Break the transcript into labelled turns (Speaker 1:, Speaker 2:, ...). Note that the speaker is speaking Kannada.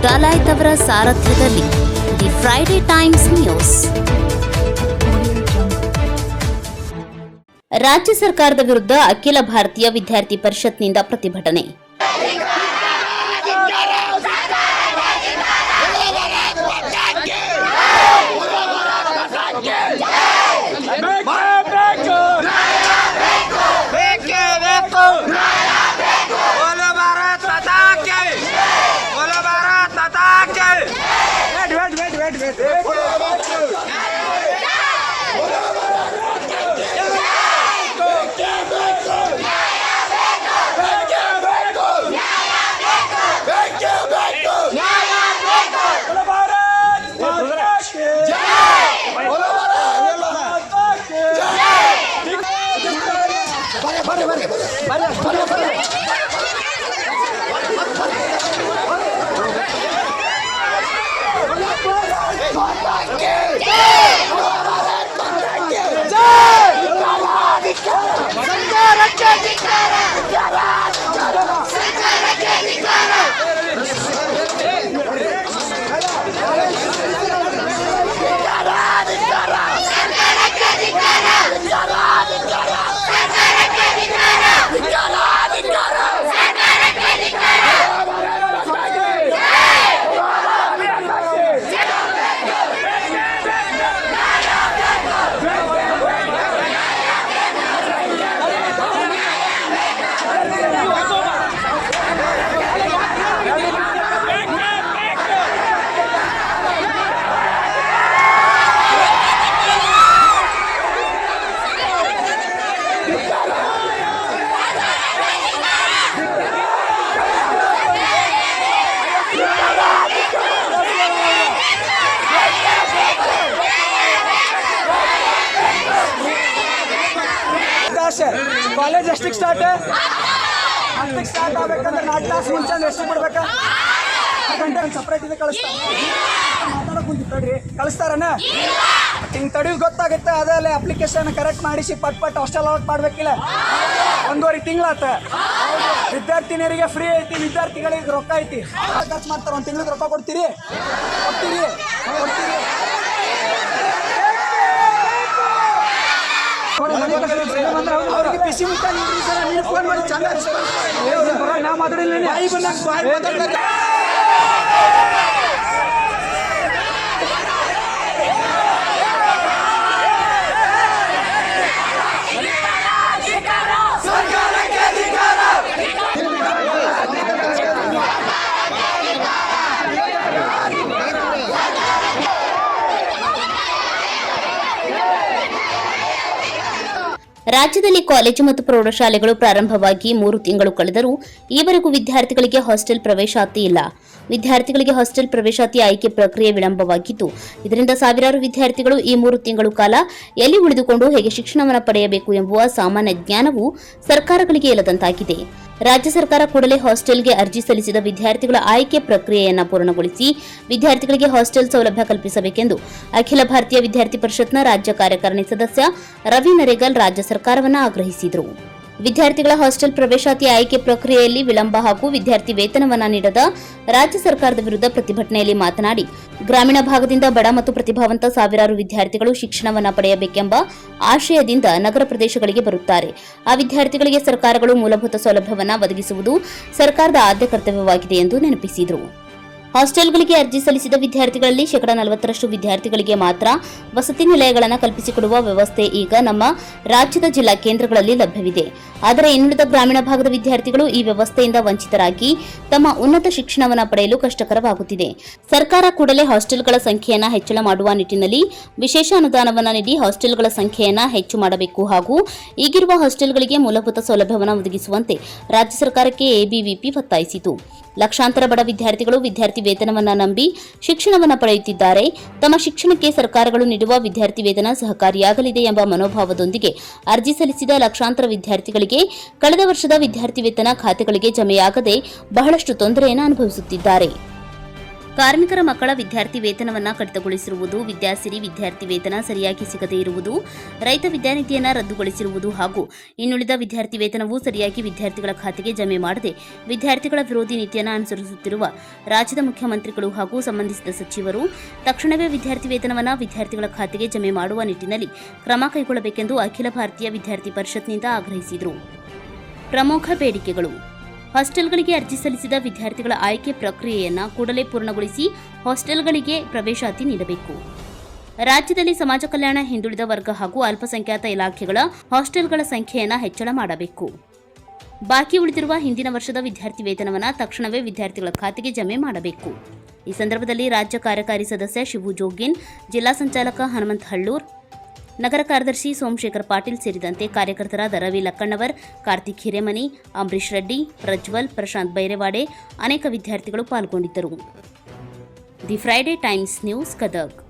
Speaker 1: ಡಾಲಾಯ್ತ್ ಅವರ ಸಾರಥ್ಯದಲ್ಲಿ ದಿ ಫ್ರೈಡೆ ಟೈಮ್ಸ್ ನ್ಯೂಸ್. ರಾಜ್ಯ ಸರ್ಕಾರದ ವಿರುದ್ಧ ಅಖಿಲ ಭಾರತೀಯ ವಿದ್ಯಾರ್ಥಿ ಪರಿಷತ್ನಿಂದ ಪ್ರತಿಭಟನೆ.
Speaker 2: ಕಾಲೇಜ್ ಎಷ್ಟಕ್ಕೆ ಸ್ಟಾರ್ಟ್ ಆಗಬೇಕಂದ್ರೆ 4 ಕ್ಲಾಸ್ ಮುಂಚೆ ಎಷ್ಟು ಬಿಡ್ಬೇಕಾ? ಗಂಟೆ ಸಪ್ರೇಟ್ ಇದೆ ಮಾತಾಡೋಕೆ ಕುಂತಿರ್ತಾಡ್ರಿ, ಕಳಿಸ್ತಾರನ ಹಿಂಗೆ ತಡೆಯೋದು ಗೊತ್ತಾಗುತ್ತೆ. ಅದಲ್ಲೇ ಅಪ್ಲಿಕೇಶನ್ ಕರೆಕ್ಟ್ ಮಾಡಿಸಿ ಪಟ್ ಹಾಸ್ಟೆಲ್ ಔಟ್ ಮಾಡ್ಬೇಕಿಲ್ಲ. 1.5 ತಿಂಗಳಾತ. ವಿದ್ಯಾರ್ಥಿನಿಯರಿಗೆ ಫ್ರೀ ಐತಿ, ವಿದ್ಯಾರ್ಥಿಗಳಿಗೆ ರೊಕ್ಕ ಐತಿ. ಖರ್ಚು ಮಾಡ್ತಾರೆ. 1 ತಿಂಗಳಿಗೆ ರೊಕ್ಕ ಕೊಡ್ತೀರಿ? ಅವ್ರಿಗೆ ಬಿಸಿ ಮುಟ್ಟ ಫೋನ್ ಮಾಡಿ ಚಂದ ನಾ ಮಾತಾಡಿಲ್ಲ.
Speaker 1: ರಾಜ್ಯದಲ್ಲಿ ಕಾಲೇಜು ಮತ್ತು ಪ್ರೌಢಶಾಲೆಗಳು ಪ್ರಾರಂಭವಾಗಿ 3 ತಿಂಗಳು ಕಳೆದರೂ ಈವರೆಗೂ ವಿದ್ಯಾರ್ಥಿಗಳಿಗೆ ಹಾಸ್ಟೆಲ್ ಪ್ರವೇಶಾತಿ ಇಲ್ಲ. ವಿದ್ಯಾರ್ಥಿಗಳಿಗೆ ಹಾಸ್ಟೆಲ್ ಪ್ರವೇಶಾತಿ ಆಯ್ಕೆ ಪ್ರಕ್ರಿಯೆ ವಿಳಂಬವಾಗಿದ್ದು, ಇದರಿಂದ ಸಾವಿರಾರು ವಿದ್ಯಾರ್ಥಿಗಳು ಈ 3 ತಿಂಗಳು ಕಾಲ ಎಲ್ಲಿ ಉಳಿದುಕೊಂಡು ಹೇಗೆ ಶಿಕ್ಷಣವನ್ನು ಪಡೆಯಬೇಕು ಎಂಬುವ ಸಾಮಾನ್ಯ ಜ್ಞಾನವು ಸರ್ಕಾರಗಳಿಗೆ ಇಲ್ಲದಂತಾಗಿದೆ. ರಾಜ್ಯ ಸರ್ಕಾರ ಕೂಡಲೇ ಹಾಸ್ಟೆಲ್ಗೆ ಅರ್ಜಿ ಸಲ್ಲಿಸಿದ ವಿದ್ಯಾರ್ಥಿಗಳ ಆಯ್ಕೆ ಪ್ರಕ್ರಿಯೆಯನ್ನು ಪೂರ್ಣಗೊಳಿಸಿ ವಿದ್ಯಾರ್ಥಿಗಳಿಗೆ ಹಾಸ್ಟೆಲ್ ಸೌಲಭ್ಯ ಕಲ್ಪಿಸಬೇಕೆಂದು ಅಖಿಲ ಭಾರತೀಯ ವಿದ್ಯಾರ್ಥಿ ಪರಿಷತ್ನ ರಾಜ್ಯ ಕಾರ್ಯಕಾರಿಣಿ ಸದಸ್ಯ ರವಿ ನರೇಗಲ್ ರಾಜ್ಯ ಸರ್ಕಾರವನ್ನು ಆಗ್ರಹಿಸಿದರು. ವಿದ್ಯಾರ್ಥಿಗಳ ಹಾಸ್ಟೆಲ್ ಪ್ರವೇಶಾತಿ ಆಯ್ಕೆ ಪ್ರಕ್ರಿಯೆಯಲ್ಲಿ ವಿಳಂಬ ಹಾಗೂ ವಿದ್ಯಾರ್ಥಿ ವೇತನವನ್ನು ನೀಡದ ರಾಜ್ಯ ಸರ್ಕಾರದ ವಿರುದ್ಧ ಪ್ರತಿಭಟನೆಯಲ್ಲಿ ಮಾತನಾಡಿ, ಗ್ರಾಮೀಣ ಭಾಗದಿಂದ ಬಡ ಮತ್ತು ಪ್ರತಿಭಾವಂತ ಸಾವಿರಾರು ವಿದ್ಯಾರ್ಥಿಗಳು ಶಿಕ್ಷಣವನ್ನು ಪಡೆಯಬೇಕೆಂಬ ಆಶಯದಿಂದ ನಗರ ಪ್ರದೇಶಗಳಿಗೆ ಬರುತ್ತಾರೆ. ಆ ವಿದ್ಯಾರ್ಥಿಗಳಿಗೆ ಸರ್ಕಾರಗಳು ಮೂಲಭೂತ ಸೌಲಭ್ಯವನ್ನು ಒದಗಿಸುವುದು ಸರ್ಕಾರದ ಆದ್ಯ ಕರ್ತವ್ಯವಾಗಿದೆ ಎಂದು ನೆನಪಿಸಿದರು. ಹಾಸ್ಟೆಲ್ಗಳಿಗೆ ಅರ್ಜಿ ಸಲ್ಲಿಸಿದ ವಿದ್ಯಾರ್ಥಿಗಳಲ್ಲಿ 40% ವಿದ್ಯಾರ್ಥಿಗಳಿಗೆ ಮಾತ್ರ ವಸತಿ ನಿಲಯಗಳನ್ನು ಕಲ್ಪಿಸಿಕೊಡುವ ವ್ಯವಸ್ಥೆ ಈಗ ನಮ್ಮ ರಾಜ್ಯದ ಜಿಲ್ಲಾ ಕೇಂದ್ರಗಳಲ್ಲಿ ಲಭ್ಯವಿದೆ. ಆದರೆ ಇನ್ನುಳಿದ ಗ್ರಾಮೀಣ ಭಾಗದ ವಿದ್ಯಾರ್ಥಿಗಳು ಈ ವ್ಯವಸ್ಥೆಯಿಂದ ವಂಚಿತರಾಗಿ ತಮ್ಮ ಉನ್ನತ ಶಿಕ್ಷಣವನ್ನು ಪಡೆಯಲು ಕಷ್ಟಕರವಾಗುತ್ತಿದೆ. ಸರ್ಕಾರ ಕೂಡಲೇ ಹಾಸ್ಟೆಲ್ಗಳ ಸಂಖ್ಯೆಯನ್ನು ಹೆಚ್ಚಳ ಮಾಡುವ ನಿಟ್ಟಿನಲ್ಲಿ ವಿಶೇಷ ಅನುದಾನವನ್ನು ನೀಡಿ ಹಾಸ್ಟೆಲ್ಗಳ ಸಂಖ್ಯೆಯನ್ನು ಹೆಚ್ಚು ಮಾಡಬೇಕು ಹಾಗೂ ಈಗಿರುವ ಹಾಸ್ಟೆಲ್ಗಳಿಗೆ ಮೂಲಭೂತ ಸೌಲಭ್ಯವನ್ನು ಒದಗಿಸುವಂತೆ ರಾಜ್ಯ ಸರ್ಕಾರಕ್ಕೆ ಎಬಿವಿಪಿ ಒತ್ತಾಯಿಸಿತು. ಲಕ್ಷಾಂತರ ಬಡ ವಿದ್ಯಾರ್ಥಿಗಳು ವಿದ್ಯಾರ್ಥಿ ವೇತನವನ್ನು ನಂಬಿ ಶಿಕ್ಷಣವನ್ನು ಪಡೆಯುತ್ತಿದ್ದಾರೆ. ತಮ್ಮ ಶಿಕ್ಷಣಕ್ಕೆ ಸರ್ಕಾರಗಳು ನೀಡುವ ವಿದ್ಯಾರ್ಥಿ ವೇತನ ಸಹಕಾರಿಯಾಗಲಿದೆ ಎಂಬ ಮನೋಭಾವದೊಂದಿಗೆ ಅರ್ಜಿ ಸಲ್ಲಿಸಿದ ಲಕ್ಷಾಂತರ ವಿದ್ಯಾರ್ಥಿಗಳಿಗೆ ಕಳೆದ ವರ್ಷದ ವಿದ್ಯಾರ್ಥಿ ವೇತನ ಖಾತೆಗಳಿಗೆ ಜಮೆಯಾಗದೆ ಬಹಳಷ್ಟು ತೊಂದರೆಯನ್ನು ಅನುಭವಿಸುತ್ತಿದ್ದಾರೆ. ಕಾರ್ಮಿಕರ ಮಕ್ಕಳ ವಿದ್ಯಾರ್ಥಿ ವೇತನವನ್ನು ಕಡಿತಗೊಳಿಸಿರುವುದು, ವಿದ್ಯಾಸಿರಿ ವಿದ್ಯಾರ್ಥಿ ವೇತನ ಸರಿಯಾಗಿ ಸಿಗದೇ ಇರುವುದು, ರೈತ ವಿದ್ಯಾನಿಧಿಯನ್ನು ರದ್ದುಗೊಳಿಸಿರುವುದು ಹಾಗೂ ಇನ್ನುಳಿದ ವಿದ್ಯಾರ್ಥಿ ವೇತನವೂ ಸರಿಯಾಗಿ ವಿದ್ಯಾರ್ಥಿಗಳ ಖಾತೆಗೆ ಜಮೆ ಮಾಡದೆ ವಿದ್ಯಾರ್ಥಿಗಳ ವಿರೋಧಿ ನೀತಿಯನ್ನು ಅನುಸರಿಸುತ್ತಿರುವ ರಾಜ್ಯದ ಮುಖ್ಯಮಂತ್ರಿಗಳು ಹಾಗೂ ಸಂಬಂಧಿಸಿದ ಸಚಿವರು ತಕ್ಷಣವೇ ವಿದ್ಯಾರ್ಥಿ ವೇತನವನ್ನು ವಿದ್ಯಾರ್ಥಿಗಳ ಖಾತೆಗೆ ಜಮೆ ಮಾಡುವ ನಿಟ್ಟಿನಲ್ಲಿ ಕ್ರಮ ಕೈಗೊಳ್ಳಬೇಕೆಂದು ಅಖಿಲ ಭಾರತೀಯ ವಿದ್ಯಾರ್ಥಿ ಪರಿಷತ್ನಿಂದ ಆಗ್ರಹಿಸಿದರು. ಪ್ರಮುಖ ಬೇಡಿಕೆಗಳು: ಹಾಸ್ಟೆಲ್ಗಳಿಗೆ ಅರ್ಜಿ ಸಲ್ಲಿಸಿದ ವಿದ್ಯಾರ್ಥಿಗಳ ಆಯ್ಕೆ ಪ್ರಕ್ರಿಯೆಯನ್ನು ಕೂಡಲೇ ಪೂರ್ಣಗೊಳಿಸಿ ಹಾಸ್ಟೆಲ್ಗಳಿಗೆ ಪ್ರವೇಶಾತಿ ನೀಡಬೇಕು. ರಾಜ್ಯದಲ್ಲಿ ಸಮಾಜ ಕಲ್ಯಾಣ, ಹಿಂದುಳಿದ ವರ್ಗ ಹಾಗೂ ಅಲ್ಪಸಂಖ್ಯಾತ ಇಲಾಖೆಗಳ ಹಾಸ್ಟೆಲ್ಗಳ ಸಂಖ್ಯೆಯನ್ನು ಹೆಚ್ಚಳ ಮಾಡಬೇಕು. ಬಾಕಿ ಉಳಿದಿರುವ ಹಿಂದಿನ ವರ್ಷದ ವಿದ್ಯಾರ್ಥಿ ವೇತನವನ್ನು ತಕ್ಷಣವೇ ವಿದ್ಯಾರ್ಥಿಗಳ ಖಾತೆಗೆ ಜಮೆ ಮಾಡಬೇಕು. ಈ ಸಂದರ್ಭದಲ್ಲಿ ರಾಜ್ಯ ಕಾರ್ಯಕಾರಿ ಸದಸ್ಯ ಶಿವು ಜೋಗಿನ್, ಜಿಲ್ಲಾ ಸಂಚಾಲಕ ಹನುಮಂತ ಹಳ್ಳೂರ್, ನಗರ ಕಾರ್ಯದರ್ಶಿ ಸೋಮಶೇಖರ್ ಪಾಟೀಲ್ ಸೇರಿದಂತೆ ಕಾರ್ಯಕರ್ತರಾದ ರವಿ ಲಕ್ಕಣ್ಣವರ್, ಕಾರ್ತಿಕ್ ಹಿರೇಮನಿ, ಅಂಬರೀಶ್ ರೆಡ್ಡಿ, ಪ್ರಜ್ವಲ್, ಪ್ರಶಾಂತ್ ಬೈರೇವಾಡೆ ಅನೇಕ ವಿದ್ಯಾರ್ಥಿಗಳು ಪಾಲ್ಗೊಂಡಿದ್ದರು. The Friday times news Gadag.